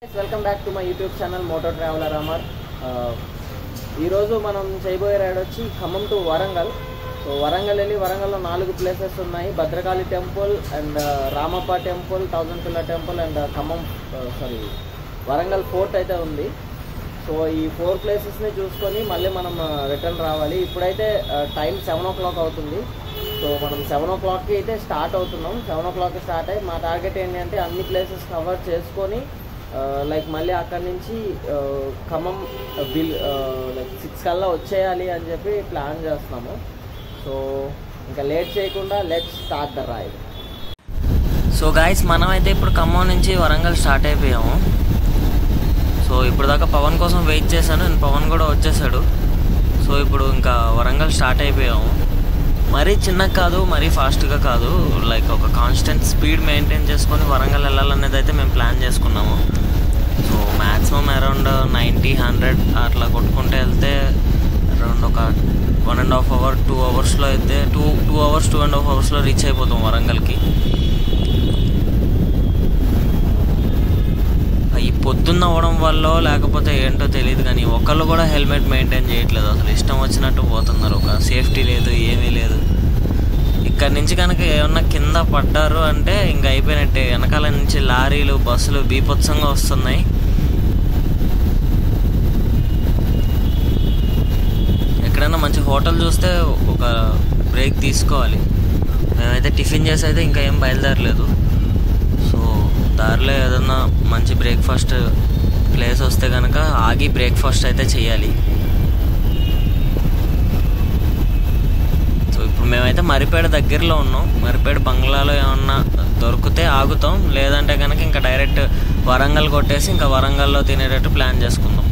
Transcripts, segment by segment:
Welcome back to my YouTube channel moto traveller Amar. ఈరోజు మనం చేయబోయే రైడ్ వచ్చి ఖమ్మం టు వరంగల్. సో వరంగల్ వెళ్ళి వరంగల్లో 4 ప్లేసెస్ ఉన్నాయి. Bhadrakali temple and Ramappa temple, 1000 pillar temple and Warangal fort అయితే ఉంది. సో ఈ 4 ప్లేసెస్ని చూసుకొని మళ్ళీ మనం రిటర్న్ రావాలి. ఇప్పుడైతే టైం 7 o'clock అవుతుంది. సో మనం 7 o'clockకి అయితే స్టార్ట్ అవుతున్నాం. 7 o'clockకి స్టార్ట్ అయ్యి మా టార్గెట్ ఏంటి అంటే అన్ని ప్లేసెస్ కవర్ చేసుకొని లైక్ మళ్ళీ అక్కడి నుంచి ఖమ్మం లైక్ 6 కల్లా వచ్చేయాలి అని చెప్పి ప్లాన్ చేస్తున్నాము. సో ఇంకా లేట్ చేయకుండా let's start the ride. So guys, మనమైతే ఇప్పుడు ఖమ్మం నుంచి వరంగల్ స్టార్ట్ అయిపోయాము. సో ఇప్పుడు దాకా పవన్ కోసం వెయిట్ చేశాను, నేను పవన్ కూడా వచ్చేసాడు. సో ఇప్పుడు ఇంకా వరంగల్ స్టార్ట్ అయిపోయాము. మరీ చిన్నగా కాదు, మరీ ఫాస్ట్గా కాదు, లైక్ ఒక కాన్స్టెంట్ స్పీడ్ మెయింటైన్ చేసుకొని వరంగల్ వెళ్ళాలనేది అయితే మేము ప్లాన్ చేసుకున్నాము. సో మ్యాక్సిమం అరౌండ్ 90-100 అట్లా కొట్టుకుంటే వెళ్తే అరౌండ్ ఒక 1.5 hour 2 hours అయితే 2 hours 2.5 hours రీచ్ అయిపోతాం వరంగల్కి. ఈ పొద్దున్న అవ్వడం వల్ల లేకపోతే ఏంటో తెలియదు కానీ ఒకళ్ళు కూడా హెల్మెట్ మెయింటైన్ చేయట్లేదు. అసలు ఇష్టం వచ్చినట్టు పోతున్నారు, ఒక సేఫ్టీ లేదు, ఏమీ లేదు. ఇక్కడి నుంచి కనుక ఏమన్నా కింద పడ్డారు అంటే ఇంకా అయిపోయినట్టే. వెనకాల నుంచి లారీలు, బస్సులు బీభత్సంగా వస్తున్నాయి. ఎక్కడైనా మంచి హోటల్ చూస్తే ఒక బ్రేక్ తీసుకోవాలి. మేమైతే టిఫిన్ చేసి అయితే ఇంకా ఏం బయలుదేరలేదు. సో దారిలో ఏదన్నా మంచి బ్రేక్ఫాస్ట్ ప్లేస్ వస్తే కనుక ఆగి బ్రేక్ఫాస్ట్ అయితే చేయాలి. సో ఇప్పుడు మేమైతే మరిపేడ దగ్గరలో ఉన్నాం. మరిపేడ బంగ్లాలో ఏమన్నా దొరికితే ఆగుతాం, లేదంటే కనుక ఇంకా డైరెక్ట్ వరంగల్ కొట్టేసి ఇంకా వరంగల్లో తినేటట్టు ప్లాన్ చేసుకుందాం.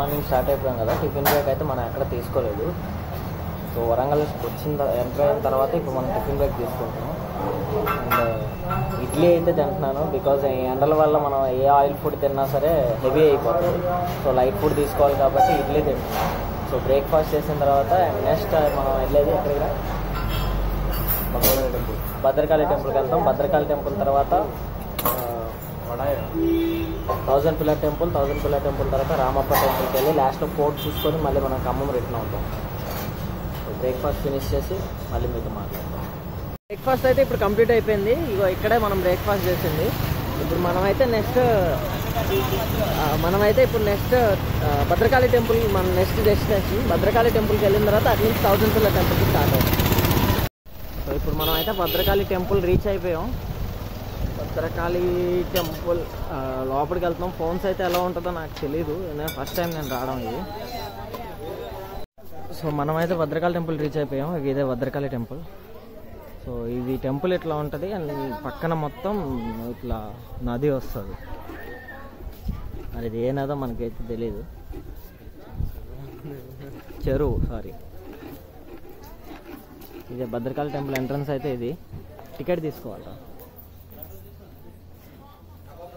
మార్నింగ్ స్టార్ట్ అయిపోయాం కదా, టిఫిన్ బ్రేక్ అయితే మనం ఎక్కడ తీసుకోలేదు. సో వరంగల్ ఎంటర్ అయిన తర్వాత ఇప్పుడు మనం టిఫిన్ బ్రేక్ తీసుకుంటున్నాం. అండ్ ఇడ్లీ అయితే తింటున్నాను, బికాజ్ ఈ ఎండల వల్ల మనం ఏ ఆయిల్ ఫుడ్ తిన్నా సరే హెవీ అయిపోతుంది. సో లైట్ ఫుడ్ తీసుకోవాలి కాబట్టి ఇడ్లీ తింటున్నాం. సో బ్రేక్ఫాస్ట్ చేసిన తర్వాత నెక్స్ట్ మనం వెళ్ళేది ఎక్కడికి, భద్రకాళి టెంపుల్కి వెళ్తాం. భద్రకాళి టెంపుల్ తర్వాత 1000 పిల్లర్ టెంపుల్ తర్వాత రామప్ప టెంపుల్కి వెళ్ళి లాస్ట్లో ఫోర్ట్ చూసుకొని మళ్ళీ మనం ఖమ్మం రిటర్న్ అవుతాం. బ్రేక్ఫాస్ట్ ఫినిష్ చేసి మళ్ళీ మీతో మాట్లాడతాం. బ్రేక్ఫాస్ట్ అయితే ఇప్పుడు కంప్లీట్ అయిపోయింది. ఇగో ఇక్కడే మనం బ్రేక్ఫాస్ట్ చేసింది. ఇప్పుడు మనమైతే ఇప్పుడు నెక్స్ట్ భద్రకాళి టెంపుల్ మన నెక్స్ట్ డెస్టినేషన్. భద్రకాళి టెంపుల్కి వెళ్ళిన తర్వాత అటు నుంచి 1000 పిల్లర్ టెంపుల్కి స్టార్ట్ అవుతుంది. సో ఇప్పుడు మనం అయితే భద్రకాళి టెంపుల్ రీచ్ అయిపోయాం. భద్రకాళి టెంపుల్ లోపలికి వెళ్తున్నాం. ఫోన్స్ అయితే ఎలా ఉంటుందో నాకు తెలీదు, ఫస్ట్ టైం నేను రావడం ఇది. సో మనమైతే భద్రకాళి టెంపుల్ రీచ్ అయిపోయాం. ఇదే భద్రకాళి టెంపుల్. సో ఇది టెంపుల్ ఇట్లా ఉంటుంది అండ్ పక్కన మొత్తం ఇట్లా నది వస్తుంది. మరి ఇది ఏ నదో మనకైతే తెలీదు, చెరువు సారీ. ఇదే భద్రకాళి టెంపుల్ ఎంట్రన్స్ అయితే ఇది. టికెట్ తీసుకోవాలి.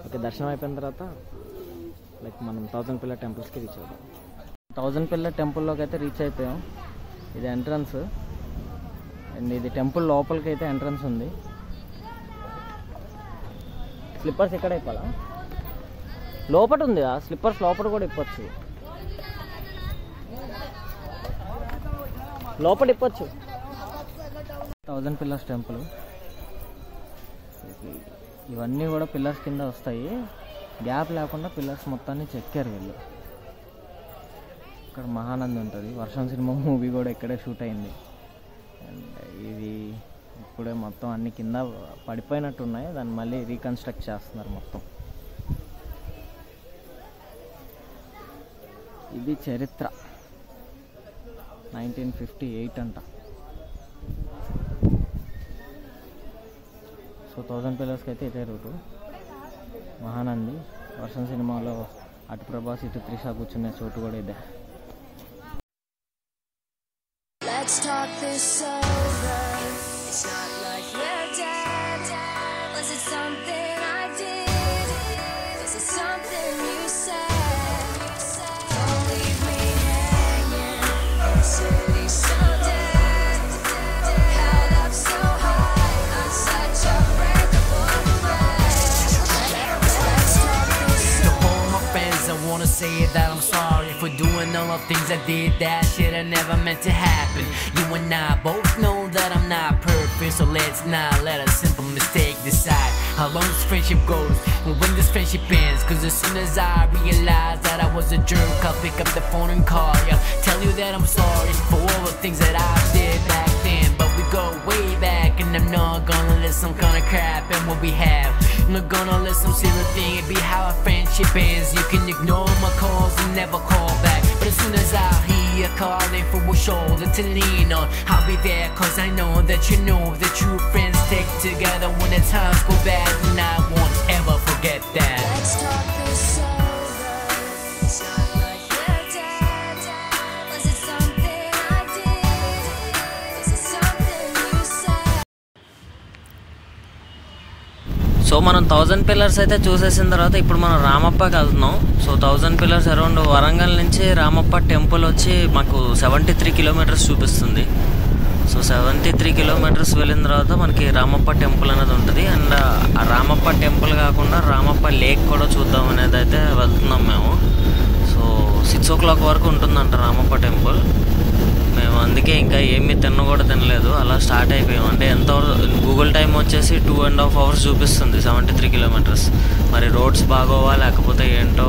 ఓకే, దర్శనం అయిపోయిన తర్వాత లైక్ మనం 1000 పిల్లర్ టెంపుల్స్కి రీచ్ అవుతాం. 1000 పిల్లర్ టెంపుల్లోకి అయితే రీచ్ అయిపోయాం. ఇది ఎంట్రన్స్ అండ్ ఇది టెంపుల్ లోపలికి అయితే ఎంట్రన్స్ ఉంది. స్లిప్పర్స్ ఎక్కడ ఇప్పాలా? లోపల ఉంది. ఆ స్లిప్పర్స్ లోపల కూడా ఇప్పచ్చు, లోపల ఇప్పచ్చు. 1000 పిల్లర్స్ టెంపుల్. ఇవన్నీ కూడా పిల్లర్స్ కింద వస్తాయి. గ్యాప్ లేకుండా పిల్లర్స్ మొత్తాన్ని చెక్కారు వీళ్ళు. ఇక్కడ మహానంది ఉంటుంది. వర్షం సినిమా మూవీ కూడా ఇక్కడే షూట్ అయింది. అండ్ ఇది ఇప్పుడే మొత్తం అన్ని కింద పడిపోయినట్టు ఉన్నాయి, దాన్ని మళ్ళీ రీకన్స్ట్రక్ట్ చేస్తున్నారు మొత్తం. ఇది చరిత్ర 1958 అంట. సో 1000 పిల్లర్స్కి అయితే ఇదే రూటు. మహానంది వర్షం సినిమాలో అటు ప్రభాస్ ఇటు త్రిష కూర్చునే చోటు కూడా ఇదే. Let's talk this over. It's not like we're dead. Was it something I did? Was it something you said? Don't leave me hanging. City so dead. Held up so high on such a breakable thread. Let's talk this To all my friends, I wanna say that I'm sorry for doing all the things I did. That shit I never meant to happen. You and I both know that I'm not perfect, so let's not let a simple mistake decide how long this friendship goes and when this friendship ends. Cause as soon as I realize that I was a jerk, I'll pick up the phone and call ya, tell you that I'm sorry for all the things that I did back then. But we go way back and I'm not gonna let some kind of crap in what we have. I'm not gonna let some silly thing be how a friendship ends. You can ignore my calls and never call back, but as soon as I hear calling for a shoulder to lean on, I'll be there. Cause I know that you know that true friends stick together when the times go bad, and I won't ever forget that. Let's talk this over. It's not like we're dead. Was it something I did? Was it something you said? So మనం 1000 pillars అయితే చూసేసిన తర్వాత ఇప్పుడు మనం రామప్పకి వెళ్తున్నాం. So 1000 pillars around Warangal నుంచి Ramappa temple వచ్చి మాకు 73 kilometres చూపిస్తుంది. సో 73 కిలోమీటర్స్ వెళ్ళిన తర్వాత మనకి రామప్ప టెంపుల్ అనేది ఉంటుంది. అండ్ ఆ రామప్ప టెంపుల్ కాకుండా రామప్ప లేక్ కూడా చూద్దాం అనేది అయితే వెళ్తున్నాం మేము. సో 6 o'clock వరకు ఉంటుందంట రామప్ప టెంపుల్. మేము అందుకే ఇంకా ఏమీ కూడా తినలేదు, అలా స్టార్ట్ అయిపోయాం. అంటే ఎంత గూగుల్ టైం వచ్చేసి 2.5 hours చూపిస్తుంది 73 కిలోమీటర్స్. మరి రోడ్స్ బాగోవా లేకపోతే ఏంటో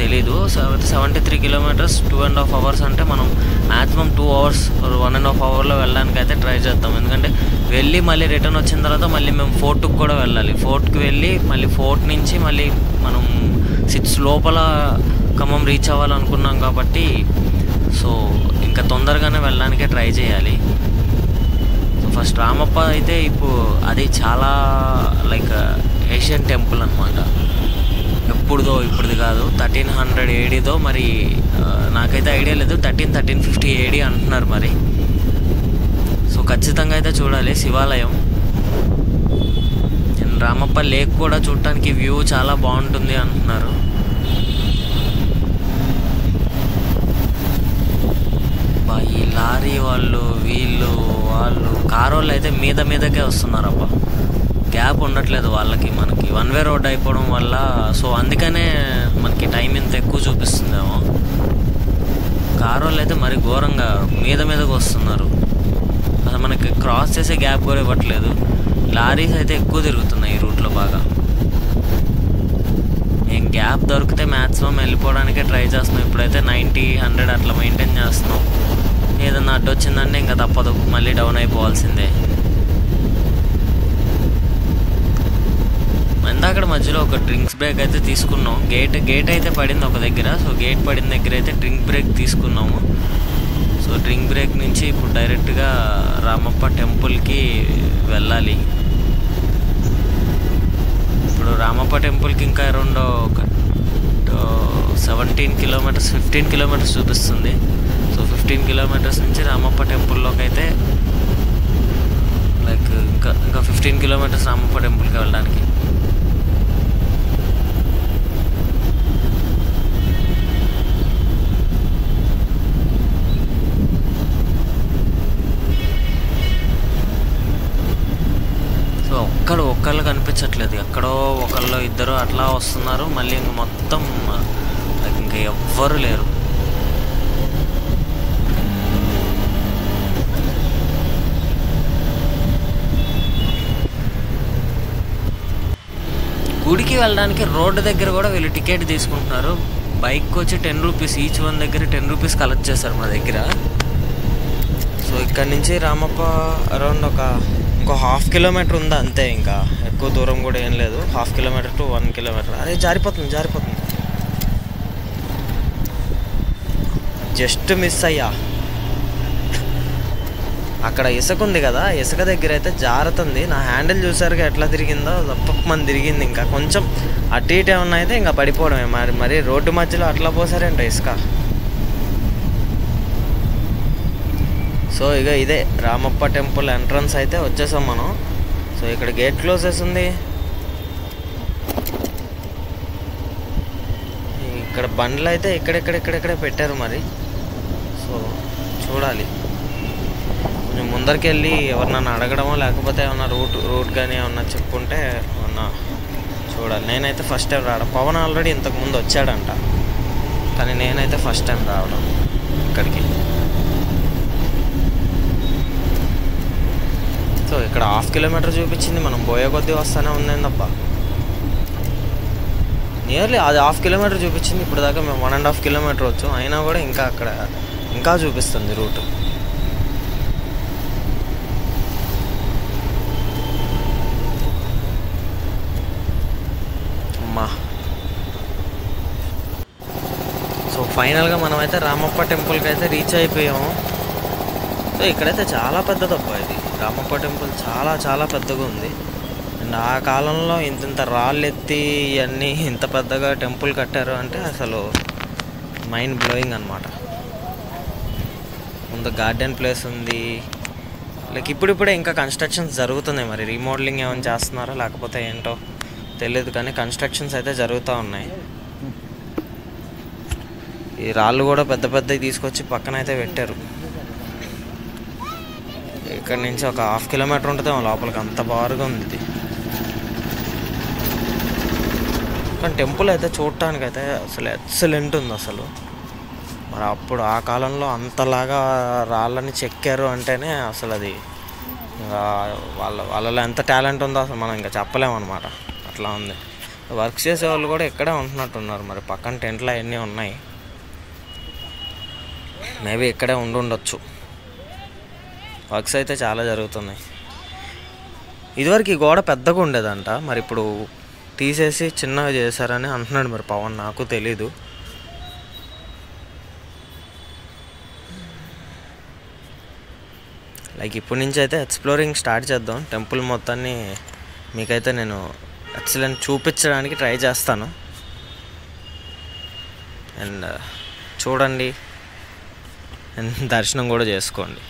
తెలీదు. 73 కిలోమీటర్స్ 2.5 hours అంటే మనం మ్యాక్సిమం 2 hours 1.5 hourలో వెళ్ళడానికి అయితే ట్రై చేద్దాం. ఎందుకంటే వెళ్ళి మళ్ళీ రిటర్న్ వచ్చిన తర్వాత మళ్ళీ మేము ఫోర్ట్కి కూడా వెళ్ళాలి. ఫోర్ట్కి వెళ్ళి మళ్ళీ ఫోర్ట్ నుంచి మళ్ళీ మనం 6 లోపల ఖమ్మం రీచ్ అవ్వాలనుకున్నాం కాబట్టి సో ఇంకా తొందరగానే వెళ్ళడానికే ట్రై చేయాలి. సో ఫస్ట్ రామప్ప అయితే ఇప్పుడు అది చాలా లైక్ ఏషియన్ టెంపుల్ అనమాట. ఇప్పుడుది కాదు, 1300 ADదో మరి నాకైతే ఐడియా లేదు. 1350 AD అంటున్నారు మరి. సో ఖచ్చితంగా అయితే చూడాలి శివాలయం. రామప్ప లేక్ కూడా చూడటానికి వ్యూ చాలా బాగుంటుంది అంటున్నారు. ఈ లారీ వాళ్ళు కారు వాళ్ళు అయితే మీదకే వస్తున్నారబ్బా. గ్యాప్ ఉండట్లేదు వాళ్ళకి, మనకి 1 వే రోడ్ అయిపోవడం వల్ల. సో అందుకనే మనకి టైం ఇంత ఎక్కువ చూపిస్తుందేమో. కారు వాళ్ళు అయితే మరి ఘోరంగా మీదకి వస్తున్నారు. అసలు మనకి క్రాస్ చేసే గ్యాప్ కూడా ఇవ్వట్లేదు. లారీస్ అయితే ఎక్కువ తిరుగుతున్నాయి ఈ రూట్లో బాగా. ఏం గ్యాప్ దొరికితే మ్యాక్సిమం వెళ్ళిపోవడానికే ట్రై చేస్తున్నాం. ఇప్పుడైతే 90-100 అట్లా మెయింటైన్ చేస్తున్నాం. ఏదన్నా అడ్డు వచ్చిందంటే ఇంకా తప్పదు, మళ్ళీ డౌన్ అయిపోవాల్సిందే. ఇందాక మధ్యలో ఒక డ్రింక్స్ బ్రేక్ అయితే తీసుకున్నాం. గేట్ అయితే పడింది ఒక దగ్గర. సో గేట్ పడిన దగ్గర అయితే డ్రింక్ బ్రేక్ తీసుకున్నాము. సో డ్రింక్ బ్రేక్ నుంచి ఇప్పుడు డైరెక్ట్గా రామప్ప టెంపుల్కి వెళ్ళాలి. ఇప్పుడు రామప్ప టెంపుల్కి ఇంకా అరౌండ్ ఒక 17 కిలోమీటర్స్ 15 కిలోమీటర్స్ చూపిస్తుంది. సో 15 కిలోమీటర్స్ నుంచి రామప్ప టెంపుల్లోకి అయితే లైక్ ఇంకా 15 కిలోమీటర్స్ రామప్ప టెంపుల్కి వెళ్ళడానికి. ఒక్కళ్ళు కనిపించట్లేదు. ఎక్కడో ఒకళ్ళు ఇద్దరు అట్లా వస్తున్నారు. మళ్ళీ ఇంక మొత్తం ఇంకా ఎవ్వరు లేరు. గుడికి వెళ్ళడానికి రోడ్డు దగ్గర కూడా వీళ్ళు టికెట్ తీసుకుంటున్నారు. బైక్ వచ్చి 10 రూపీస్, ఈచ్ వన్ దగ్గర 10 రూపీస్ కలెక్ట్ చేస్తారు మా దగ్గర. సో ఇక్కడ నుంచి రామప్ప అరౌండ్ ఇంకో 1/2 కిలోమీటర్ ఉందా అంతే. ఇంకా ఎక్కువ దూరం కూడా ఏం లేదు. 1/2 కిలోమీటర్ to 1 కిలోమీటర్. అదే జారిపోతుంది. జస్ట్ మిస్ అయ్యా. అక్కడ ఇసుక ఉంది కదా, ఇసుక దగ్గర అయితే జారుతుంది. నా హ్యాండిల్ చూసారుగా ఎట్లా తిరిగిందో, తప్పకమని తిరిగింది. ఇంకా కొంచెం అటు ఇటు ఏమన్నా అయితే ఇంకా పడిపోవడమే. మరి రోడ్డు మధ్యలో అట్లా పోసారేంట ఇసుక. సో ఇక ఇదే రామప్ప టెంపుల్ ఎంట్రన్స్ అయితే వచ్చేసాం మనం. సో ఇక్కడ గేట్ క్లోజ్ చేసింది. ఇక్కడ బండ్లు అయితే ఇక్కడెక్కడే పెట్టారు మరి. సో చూడాలి. కొంచెం ముందరికి వెళ్ళి ఎవరినన్నా అడగడమో లేకపోతే ఏమన్నా రూట్ కానీ ఏమన్నా చెప్పుకుంటే ఏమన్నా చూడాలి. నేనైతే ఫస్ట్ టైం రావడం. పవన్ ఆల్రెడీ ఇంతకుముందు వచ్చాడంట, కానీ నేనైతే ఫస్ట్ టైం రావడం ఇక్కడికి. సో ఇక్కడ 1/2 కిలోమీటర్ చూపించింది. మనం పోయే కొద్దీ వస్తూనే ఉందేందబ్బా. నియర్లీ అది 1/2 కిలోమీటర్ చూపించింది. ఇప్పుడు దాకా మేము 1.5 కిలోమీటర్ వచ్చాం. అయినా కూడా ఇంకా అక్కడ ఇంకా చూపిస్తుంది రూట్. అమ్మా. సో ఫైనల్గా మనమైతే రామప్ప టెంపుల్కి అయితే రీచ్ అయిపోయాము. సో ఇక్కడైతే చాలా పెద్దదబ్బా ఇది. రామప్ప టెంపుల్ చాలా పెద్దగా ఉంది. అండ్ ఆ కాలంలో ఇంత రాళ్ళు ఎత్తి ఇవన్నీ ఇంత పెద్దగా టెంపుల్ కట్టారు అంటే అసలు మైండ్ బ్లోయింగ్ అనమాట. ముందు గార్డెన్ ప్లేస్ ఉంది. లైక్ ఇప్పుడిప్పుడే ఇంకా కన్స్ట్రక్షన్స్ జరుగుతున్నాయి. మరి రీమోడలింగ్ ఏమైనా చేస్తున్నారో లేకపోతే ఏంటో తెలియదు, కానీ కన్స్ట్రక్షన్స్ అయితే జరుగుతూ ఉన్నాయి. ఈ రాళ్ళు కూడా పెద్దవి తీసుకొచ్చి పక్కన అయితే పెట్టారు. ఇక్కడ నుంచి ఒక 1/2 కిలోమీటర్ ఉంటుంది లోపలికి. అంత బారుగా ఉంది ఇది. కానీ టెంపుల్ అయితే చూడటానికి అయితే అసలు ఎక్సలెంట్ ఉంది అసలు. మరి అప్పుడు ఆ కాలంలో అంతలాగా రాళ్ళని చెక్కారు అంటేనే అసలు అది వాళ్ళలో ఎంత టాలెంట్ ఉందో అసలు మనం ఇంకా చెప్పలేమన్నమాట. అట్లా ఉంది. వర్క్ చేసే వాళ్ళు కూడా ఇక్కడే ఉంటున్నట్టున్నారు. మరి పక్కన టెంట్లు అవన్నీ ఉన్నాయి. మేబీ ఇక్కడే ఉండొచ్చు. వర్క్స్ అయితే చాలా జరుగుతున్నాయి. ఇదివరకు ఈ గోడ పెద్దగా ఉండేదంట. మరి ఇప్పుడు తీసేసి చిన్నగా చేశారని అంటున్నాడు మరి పవన్. నాకు తెలీదు. లైక్ ఇప్పటి నుంచి అయితే ఎక్స్ప్లోరింగ్ స్టార్ట్ చేద్దాం. టెంపుల్ మొత్తాన్ని మీకైతే నేను ఎక్సలెంట్ చూపించడానికి ట్రై చేస్తాను. అండ్ చూడండి అండ్ దర్శనం కూడా చేసుకోండి.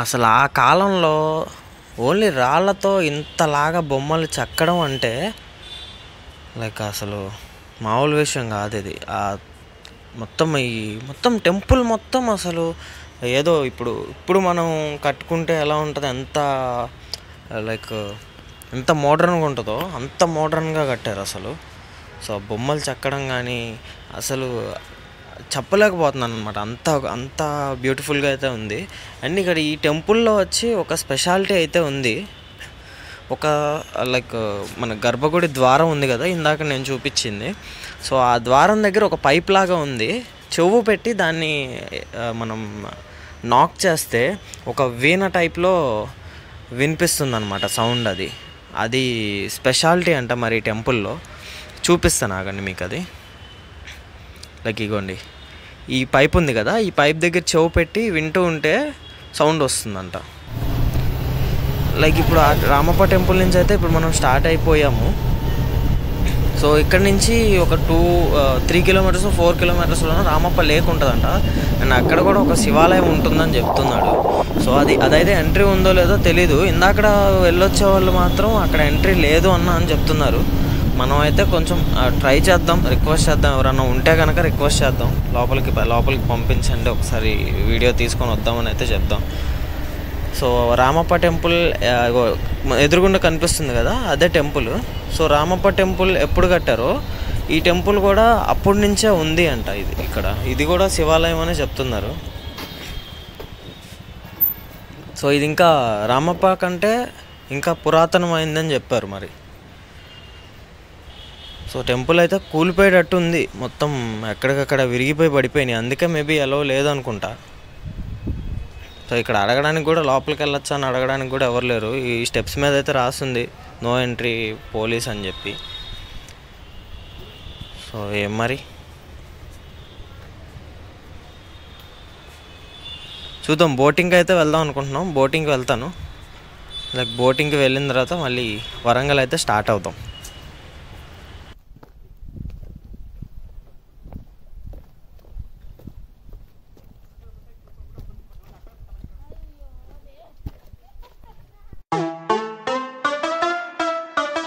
అసలు ఆ కాలంలో ఓన్లీ రాళ్ళతో ఇంతలాగా బొమ్మలు చెక్కడం అంటే లైక్ అసలు మామూలు విషయం కాదు ఇది. మొత్తం టెంపుల్ మొత్తం అసలు ఏదో ఇప్పుడు మనం కట్టుకుంటే ఎలా ఉంటుంది, ఎంత మోడర్న్గా ఉంటుందో అంత మోడర్న్గా కట్టారు అసలు. సో బొమ్మలు చెక్కడం కానీ అసలు చెప్పలేకపోతున్నాను అనమాట, అంత బ్యూటిఫుల్గా అయితే ఉంది. అండ్ ఇక్కడ ఈ టెంపుల్లో వచ్చి ఒక స్పెషాలిటీ అయితే ఉంది. మన గర్భగుడి ద్వారం ఉంది కదా ఇందాక నేను చూపించింది. సో ఆ ద్వారం దగ్గర ఒక పైప్ లాగా ఉంది. చెవు పెట్టి దాన్ని మనం నాక్ చేస్తే ఒక వీణ టైప్లో వినిపిస్తుంది అనమాట సౌండ్. అది స్పెషాలిటీ అంట మరి టెంపుల్లో. చూపిస్తాను ఆగండి మీకు అది. ఇగోండి ఈ పైప్ ఉంది కదా, ఈ పైప్ దగ్గర చెవు పెట్టి వింటూ ఉంటే సౌండ్ వస్తుందంట. ఇప్పుడు ఆ రామప్ప టెంపుల్ నుంచి అయితే ఇప్పుడు మనం స్టార్ట్ అయిపోయాము. సో ఇక్కడ నుంచి ఒక 3 కిలోమీటర్స్ 4 కిలోమీటర్స్లో రామప్ప లేక్ ఉంటుందంట. అండ్ అక్కడ కూడా ఒక శివాలయం ఉంటుందని చెప్తున్నాడు. సో అదైతే ఎంట్రీ ఉందో లేదో తెలీదు. ఇందాక వెళ్ళొచ్చే వాళ్ళు మాత్రం అక్కడ ఎంట్రీ లేదు అని చెప్తున్నారు. మనం అయితే కొంచెం ట్రై చేద్దాం, రిక్వెస్ట్ చేద్దాం, ఎవరన్నా ఉంటే కనుక రిక్వెస్ట్ చేద్దాం లోపలికి పంపించండి, ఒకసారి వీడియో తీసుకొని వద్దామని అయితే చెప్దాం. సో రామప్ప టెంపుల్ ఎదురుగుండా కనిపిస్తుంది కదా, అదే టెంపుల్. సో రామప్ప టెంపుల్ ఎప్పుడు కట్టారో ఈ టెంపుల్ కూడా అప్పటి నుంచే ఉంది అంట. ఇది కూడా శివాలయం అనే చెప్తున్నారు. సో ఇది ఇంకా రామప్ప కంటే ఇంకా పురాతనమైందని చెప్పారు మరి. సో టెంపుల్ అయితే కూలిపోయేటట్టు ఉంది, మొత్తం ఎక్కడికక్కడ విరిగిపోయి పడిపోయినాయి. అందుకే మేబీ ఎలో లేదనుకుంటా. సో ఇక్కడ అడగడానికి కూడా లోపలికి వెళ్ళొచ్చా అని అడగడానికి కూడా ఎవరు లేరు. ఈ స్టెప్స్ మీద అయితే రాస్తుంది నో ఎంట్రీ పోలీస్ అని చెప్పి. సో ఏం మరి చూద్దాం. బోటింగ్కి అయితే వెళ్దాం అనుకుంటున్నాం. బోటింగ్కి వెళ్తాను. బోటింగ్కి వెళ్ళిన తర్వాత మళ్ళీ వరంగల్ అయితే స్టార్ట్ అవుతాం.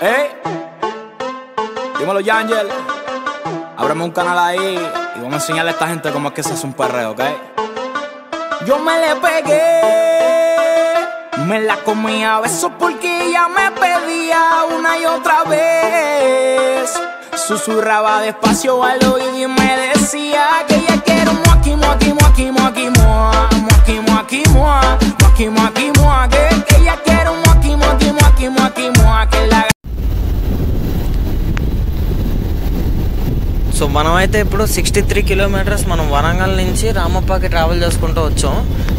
Hey, dímelo Yangel, ábreme un canal ahí y vamos a enseñarle a esta gente cómo es que se hace un perreo, ¿ok? Yo me le pegué, me la comí a besos porque ella me pedía una y otra vez. Susurraba despacio al oído y me decía que ella quiere un muaki, muaki, muaki, muaki, mua, muaki, muaki, mua, muaki, muaki, mua, que ella quiere un muaki, muaki, muaki, muaki, mua, que la. So మనమైతే ఇప్పుడు 63 kilometres మనం వరంగల్ నుంచి రామప్పకి travel చేసుకుంటూ వచ్చాం.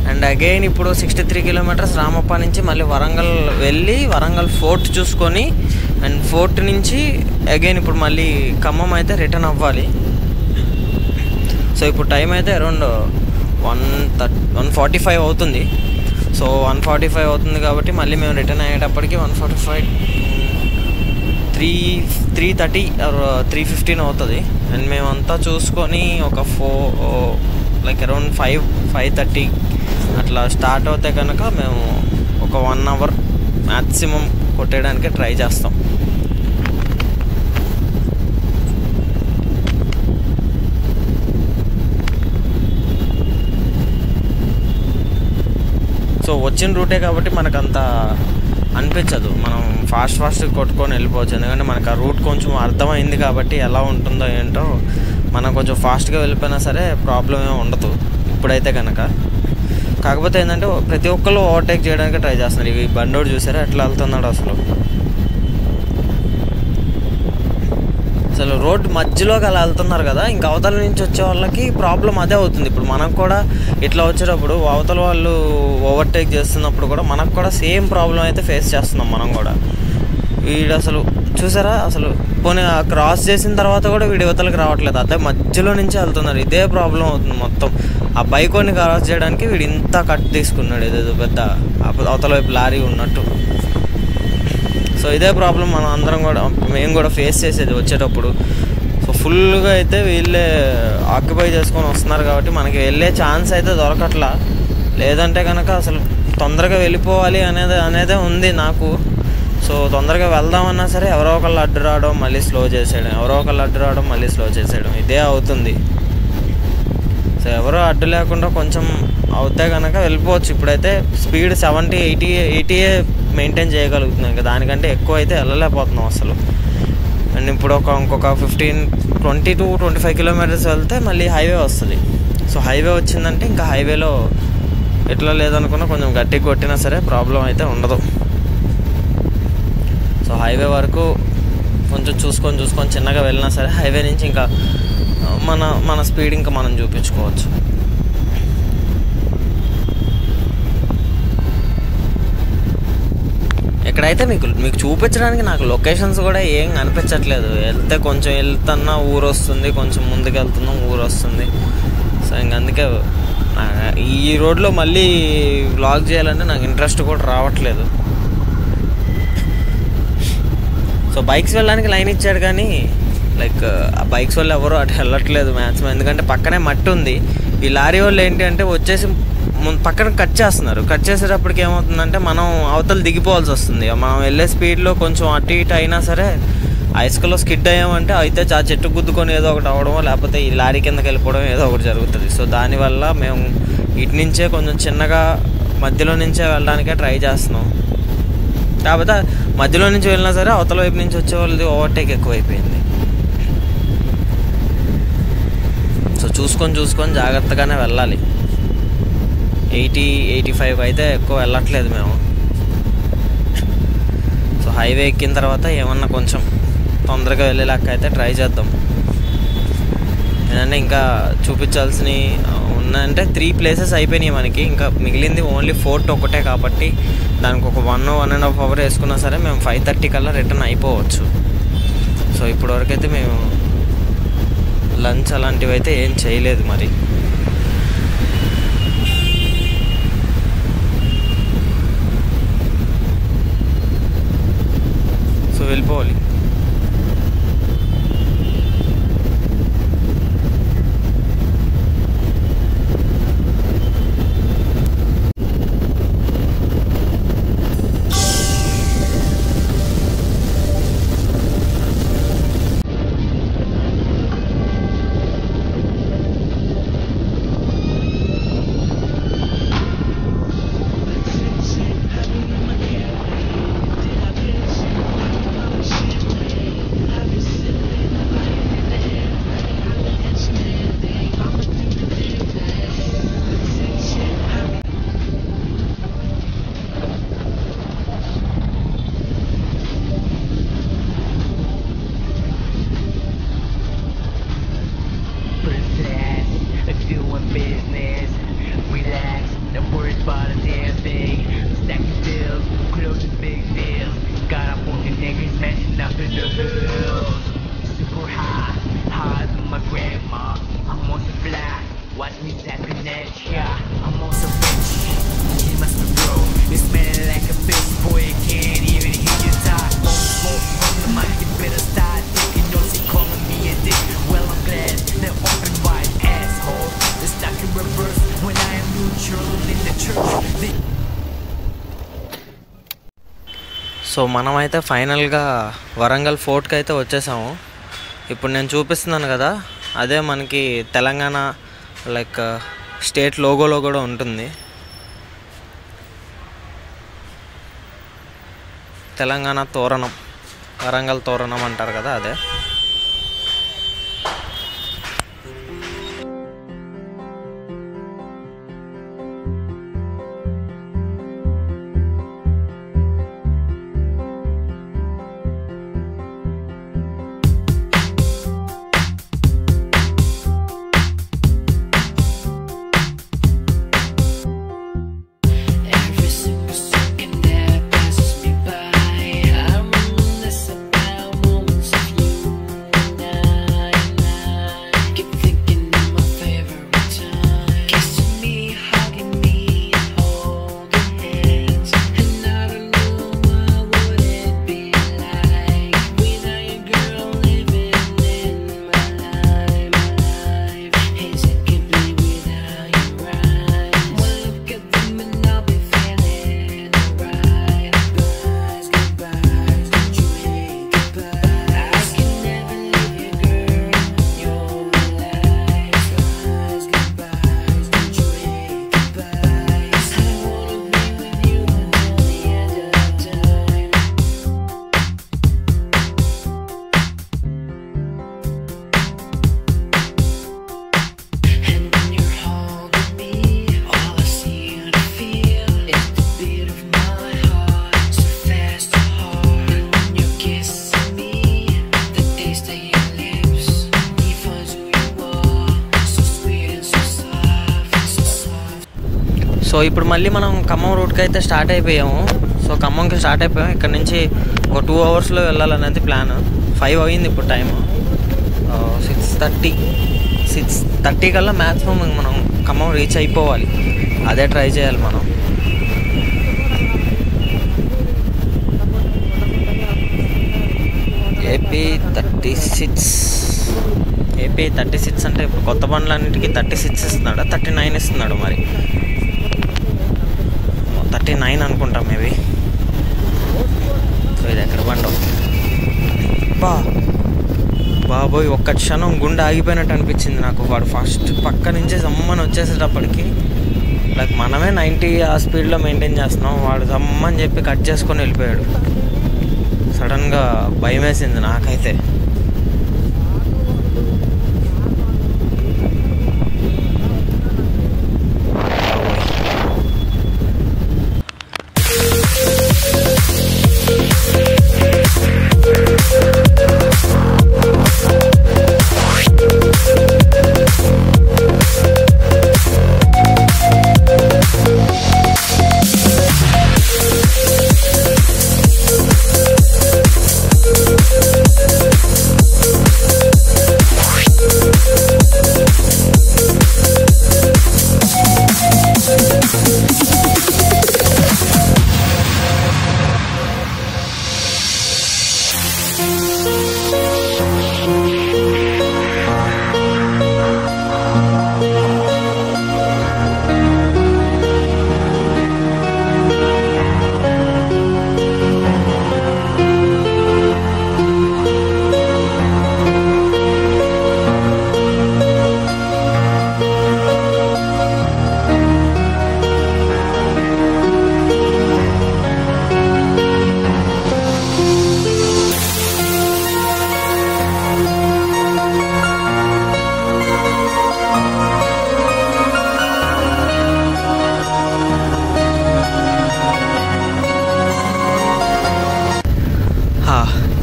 And again ఇప్పుడు 63 kilometres Ramappa నుంచి మళ్ళీ వరంగల్ వెళ్ళి వరంగల్ ఫోర్ట్ చూసుకొని అండ్ ఫోర్ట్ నుంచి అగైన్ ఇప్పుడు మళ్ళీ ఖమ్మం అయితే రిటర్న్ అవ్వాలి. సో ఇప్పుడు టైం అయితే అరౌండ్ 1:45 అవుతుంది. సో 1:45 అవుతుంది కాబట్టి మళ్ళీ మేము రిటర్న్ అయ్యేటప్పటికి 1:45 3:30 3:15 అవుతుంది. అండ్ మేమంతా చూసుకొని ఒక అరౌండ్ 5:30 అట్లా స్టార్ట్ అవుతే కనుక మేము ఒక 1 అవర్ మ్యాక్సిమం కొట్టేయడానికి ట్రై చేస్తాం. సో వచ్చిన రూటే కాబట్టి మనకు అంత అనిపించదు, మనం ఫాస్ట్ కొట్టుకొని వెళ్ళిపోవచ్చు. ఎందుకంటే మనకు ఆ రూట్ కొంచెం అర్థమైంది కాబట్టి ఎలా ఉంటుందో ఏంటో, మనం కొంచెం ఫాస్ట్గా వెళ్ళిపోయినా సరే ప్రాబ్లం ఏమి ఉండదు ఇప్పుడైతే కనుక. కాకపోతే ఏంటంటే ప్రతి ఒక్కళ్ళు ఓవర్టేక్ చేయడానికి ట్రై చేస్తున్నారు. ఈ బండోడు చూసారా ఎట్లా వెళ్తున్నాడు అసలు రోడ్ మధ్యలోకి అలా వెళ్తున్నారు కదా, ఇంకా అవతల నుంచి వచ్చే వాళ్ళకి ప్రాబ్లం అదే అవుతుంది. ఇప్పుడు మనకు కూడా ఇట్లా వచ్చేటప్పుడు అవతల వాళ్ళు ఓవర్టేక్ చేస్తున్నప్పుడు కూడా మనకు కూడా సేమ్ ప్రాబ్లం అయితే ఫేస్ చేస్తున్నాం మనం కూడా. వీడు అసలు చూసారా, అసలు పోనీ క్రాస్ చేసిన తర్వాత కూడా వీడి యువతలకు రావట్లేదు, అదే మధ్యలో నుంచే వెళ్తున్నారు. ఇదే ప్రాబ్లం అవుతుంది మొత్తం. ఆ బైక్ని క్రాస్ చేయడానికి వీడు ఇంత కట్ తీసుకున్నాడు, ఏదేదో పెద్ద అవతల వైపు లారీ ఉన్నట్టు. సో ఇదే ప్రాబ్లం మనం అందరం కూడా, మేము కూడా ఫేస్ చేసేది వచ్చేటప్పుడు. సో ఫుల్గా అయితే వీళ్ళే ఆక్యుపై చేసుకొని వస్తున్నారు కాబట్టి మనకి వెళ్ళే ఛాన్స్ అయితే దొరకట్లా. లేదంటే కనుక అసలు తొందరగా వెళ్ళిపోవాలి అనేదే ఉంది నాకు. సో తొందరగా వెళ్దామన్నా సరే ఎవరో ఒకళ్ళు అడ్డు రావడం మళ్ళీ స్లో చేసేయడం, ఇదే అవుతుంది. సో ఎవరో అడ్డు లేకుండా కొంచెం అవుతే కనుక వెళ్ళిపోవచ్చు. ఇప్పుడైతే స్పీడ్ 70-80 మెయింటైన్ చేయగలుగుతున్నాం, ఇంకా దానికంటే ఎక్కువ అయితే వెళ్ళలేకపోతున్నాం అసలు. అండ్ ఇప్పుడు ఇంకొక 20-25 కిలోమీటర్స్ వెళ్తే మళ్ళీ హైవే వస్తుంది. సో హైవే వచ్చిందంటే ఇంకా హైవేలో ఎట్లా లేదనుకున్నా కొంచెం గట్టిగా కొట్టినా సరే ప్రాబ్లం అయితే ఉండదు. సో హైవే వరకు కొంచెం చూసుకొని చిన్నగా వెళ్ళినా సరే హైవే నుంచి ఇంకా మన స్పీడ్ ఇంకా మనం చూపించుకోవచ్చు. ఇక్కడైతే మీకు చూపించడానికి నాకు లొకేషన్స్ కూడా ఏం అనిపించట్లేదు. వెళ్తే కొంచెం వెళ్తున్నా ఊరు వస్తుంది, కొంచెం ముందుకు వెళ్తున్నాం ఊరు వస్తుంది. సో ఇంక అందుకే ఈ రోడ్లో మళ్ళీ వ్లాగ్ చేయాలంటే నాకు ఇంట్రెస్ట్ కూడా రావట్లేదు. సో బైక్స్ వెళ్ళడానికి లైన్ ఇచ్చాడు కానీ లైక్ ఆ బైక్స్ వాళ్ళు ఎవరు అటు వెళ్ళట్లేదు మ్యాక్సిమం, ఎందుకంటే పక్కనే మట్టి ఉంది. ఈ లారీ వాళ్ళు ఏంటి అంటే వచ్చేసి పక్కన కట్ చేస్తున్నారు. కట్ చేసేటప్పటికి ఏమవుతుందంటే మనం అవతల దిగిపోవాల్సి వస్తుంది. మనం వెళ్ళే స్పీడ్లో కొంచెం అటు ఇటు అయినా సరే ఆ ఇసుకలో స్కిడ్ అయ్యామంటే అయితే ఆ చెట్టు గుద్దుకొని ఏదో ఒకటి అవ్వడమో లేకపోతే ఈ లారీ కిందకి వెళ్ళిపోవడం ఏదో ఒకటి జరుగుతుంది. సో దానివల్ల మేము ఇటు నుంచే కొంచెం చిన్నగా మధ్యలో నుంచే వెళ్ళడానికే ట్రై చేస్తున్నాం. కాకపోతే మధ్యలో నుంచి వెళ్ళినా సరే అవతల వైపు నుంచి వచ్చే వాళ్ళది ఓవర్టేక్ ఎక్కువైపోయింది. సో చూసుకొని జాగ్రత్తగానే వెళ్ళాలి. 80-85 అయితే ఎక్కువ వెళ్ళట్లేదు మేము. సో హైవే ఎక్కిన తర్వాత ఏమన్నా కొంచెం తొందరగా వెళ్ళేలాక అయితే ట్రై చేద్దాం. ఏంటంటే ఇంకా చూపించాల్సినవి ఉన్నాయంటే 3 ప్లేసెస్ అయిపోయినాయి మనకి, ఇంకా మిగిలింది ఓన్లీ ఫోర్ట్ ఒకటే కాబట్టి దానికి ఒక 1-1.5 అవర్ వేసుకున్నా సరే మేము 5:30 కల్లా రిటర్న్ అయిపోవచ్చు. సో ఇప్పటివరకు అయితే మేము లంచ్ అలాంటివి అయితే ఏం చేయలేదు మరి. సో వెళ్ళిపోవాలి. సో మనమైతే ఫైనల్గా వరంగల్ ఫోర్ట్కి అయితే వచ్చేసాము. ఇప్పుడు నేను చూపిస్తున్నాను కదా, అదే మనకి తెలంగాణ లైక్ స్టేట్ లోగోలో కూడా ఉంటుంది. తెలంగాణ తోరణం, వరంగల్ తోరణం అంటారు కదా, అదే. సో ఇప్పుడు మళ్ళీ మనం ఖమ్మం రూట్కి అయితే స్టార్ట్ అయిపోయాము. సో ఖమ్మంకి స్టార్ట్ అయిపోయాము. ఇక్కడ నుంచి ఒక 2 అవర్స్లో వెళ్ళాలనేది ప్లాన్. 5 అయింది ఇప్పుడు టైము. 6:30 కల్లా మ్యాక్సిమం మనం ఖమ్మం రీచ్ అయిపోవాలి. అదే ట్రై చేయాలి మనం. ఏపీ 36 అంటే ఇప్పుడు కొత్త బండ్లన్నింటికి 36 ఇస్తున్నాడా, 39 ఇస్తున్నాడు. మరి 39 అనుకుంటాం మేబీ. సో ఇది ఎక్కడ బండో బాబోయ్, ఒక్క క్షణం గుండె ఆగిపోయినట్టు అనిపించింది నాకు. వాడు ఫస్ట్ పక్క నుంచి జమ్మని వచ్చేసేటప్పటికి లైక్ మనమే 90 ఆ స్పీడ్లో మెయింటైన్ చేస్తున్నాం, వాడు జమ్మని చెప్పి కట్ చేసుకొని వెళ్ళిపోయాడు. సడన్గా భయం వేసింది నాకైతే.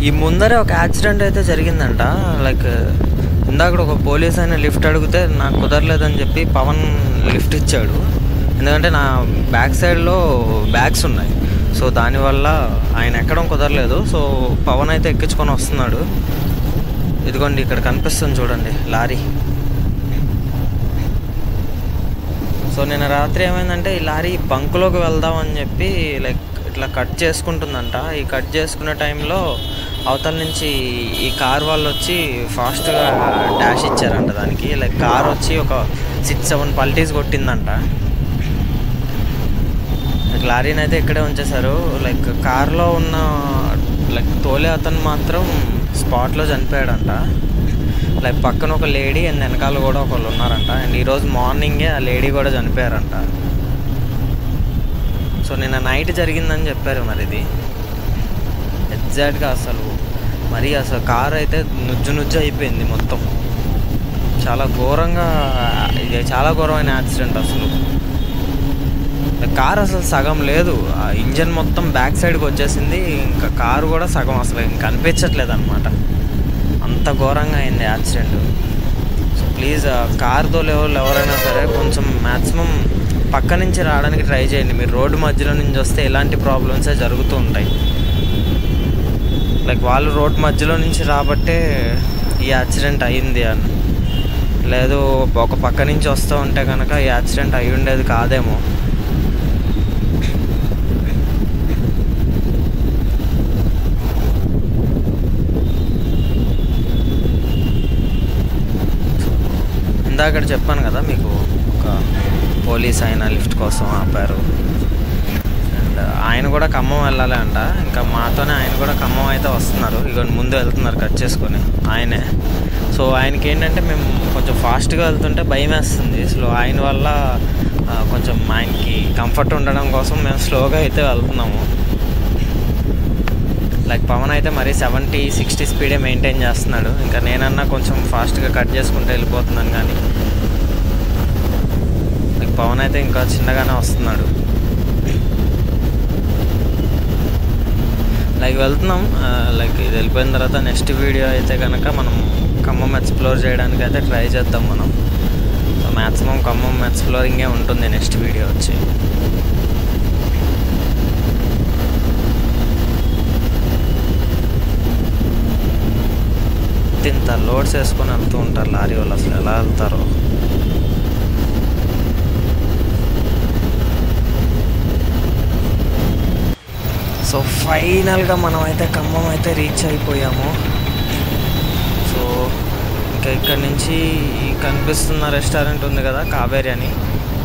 ఈ ముందరే ఒక యాక్సిడెంట్ అయితే జరిగిందంట. లైక్ ఇందాక ఒక పోలీస్ ఆయన లిఫ్ట్ అడిగితే నాకు కుదరలేదని చెప్పి పవన్ లిఫ్ట్ ఇచ్చాడు. ఎందుకంటే నా బ్యాక్ సైడ్లో బ్యాగ్స్ ఉన్నాయి, సో దానివల్ల ఆయన ఎక్కడం కుదరలేదు. సో పవన్ అయితే ఎక్కించుకొని వస్తున్నాడు. ఇదిగోండి ఇక్కడ కనిపిస్తుంది చూడండి లారీ. సో నిన్న రాత్రి ఏమైందంటే ఈ లారీ బంకులోకి వెళ్దామని చెప్పి లైక్ ఇట్లా కట్ చేసుకుంటుందంట. ఈ కట్ చేసుకునే టైంలో అవతల నుంచి ఈ కార్ వాళ్ళు వచ్చి ఫాస్ట్గా డాష్ ఇచ్చారంట దానికి. లైక్ కార్ వచ్చి ఒక 6-7 పల్టీస్ కొట్టిందంట. లారీని అయితే ఇక్కడే ఉంచేశారు. లైక్ కార్లో ఉన్న లైక్ తోలే అతను మాత్రం స్పాట్లో చనిపోయాడంట. లైక్ పక్కన ఒక లేడీ అండ్ వెనకాల కూడా ఒకళ్ళు ఉన్నారంట. అండ్ ఈరోజు మార్నింగే ఆ లేడీ కూడా చనిపోయారంట. సో నిన్న నైట్ జరిగిందని చెప్పారు. మరి ఇది ఎగ్జాక్ట్గా అసలు కార్ అయితే నుజ్జు అయిపోయింది మొత్తం. చాలా ఘోరమైన యాక్సిడెంట్ అసలు. కార్ అసలు సగం లేదు, ఆ ఇంజన్ మొత్తం బ్యాక్ సైడ్కి వచ్చేసింది. ఇంకా కారు కూడా సగం అసలు ఇంకా కనిపించట్లేదు అనమాట. అంత ఘోరంగా అయింది యాక్సిడెంట్. సో ప్లీజ్ కార్ తోలేవాళ్ళు ఎవరైనా సరే కొంచెం మ్యాక్సిమం పక్క నుంచి రావడానికి ట్రై చేయండి. మీరు రోడ్డు మధ్యలో నుంచి వస్తే ఇలాంటి ప్రాబ్లమ్సే జరుగుతూ ఉంటాయి. లైక్ వాళ్ళు రోడ్డు మధ్యలో నుంచి రాబట్టే ఈ యాక్సిడెంట్ అయ్యింది అని, లేదు ఒక పక్క నుంచి వస్తూ ఉంటే కనుక ఈ యాక్సిడెంట్ అయ్యి ఉండేది కాదేమో. ఇందాక చెప్పాను కదా మీకు, ఒక పోలీస్ ఆయన లిఫ్ట్ కోసం ఆపారు. అండ్ ఆయన కూడా ఖమ్మం వెళ్ళాలి అంట. ఇంకా మాతోనే ఆయన కూడా ఖమ్మం అయితే వస్తున్నారు. ఇక ముందు వెళ్తున్నారు కట్ చేసుకొని ఆయనే. సో ఆయనకి ఏంటంటే మేము కొంచెం ఫాస్ట్గా వెళ్తుంటే భయం వేస్తుంది. ఆయన వల్ల కొంచెం ఆయనకి కంఫర్ట్ ఉండడం కోసం మేము స్లోగా అయితే వెళ్తున్నాము. లైక్ పవన్ అయితే మరీ 70-60 స్పీడే మెయింటైన్ చేస్తున్నాడు. ఇంకా నేనన్నా కొంచెం ఫాస్ట్గా కట్ చేసుకుంటూ వెళ్ళిపోతున్నాను. కానీ లైక్ పవన్ అయితే ఇంకా చిన్నగానే వస్తున్నాడు. లైక్ వెళ్తున్నాం. లైక్ ఇది వెళ్ళిపోయిన తర్వాత నెక్స్ట్ వీడియో అయితే కనుక మనం ఖమ్మం ఎక్స్ప్లోర్ చేయడానికి అయితే ట్రై చేద్దాం మనం. సో మ్యాక్సిమం ఖమ్మం ఎక్స్ప్లోరింగే ఉంటుంది నెక్స్ట్ వీడియో వచ్చి. ఇంత లోడ్స్ వేసుకొని వెళ్తూ ఉంటారు లారీ వాళ్ళు, అసలు ఎలా వెళ్తారో. సో ఫైనల్గా మనం అయితే ఖమ్మం అయితే రీచ్ అయిపోయాము. సో ఇంకా ఇక్కడ నుంచి కనిపిస్తున్న రెస్టారెంట్ ఉంది కదా కావేరి అని.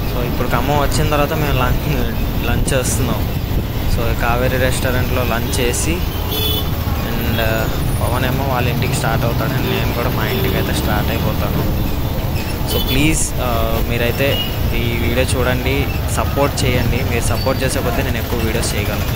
సో ఇప్పుడు ఖమ్మం వచ్చిన తర్వాత మేము లంచ్ చేస్తున్నాం. సో కావేరి రెస్టారెంట్లో లంచ్ చేసి అండ్ పవన్ ఏమో వాళ్ళ ఇంటికి స్టార్ట్ అవుతాడు. అండ్ నేను కూడా మా ఇంటికి అయితే స్టార్ట్ అయిపోతాను. సో ప్లీజ్ మీరైతే ఈ వీడియో చూడండి, సపోర్ట్ చేయండి. మీరు సపోర్ట్ చేసేపోతే నేను ఎక్కువ వీడియోస్ చేయగలను.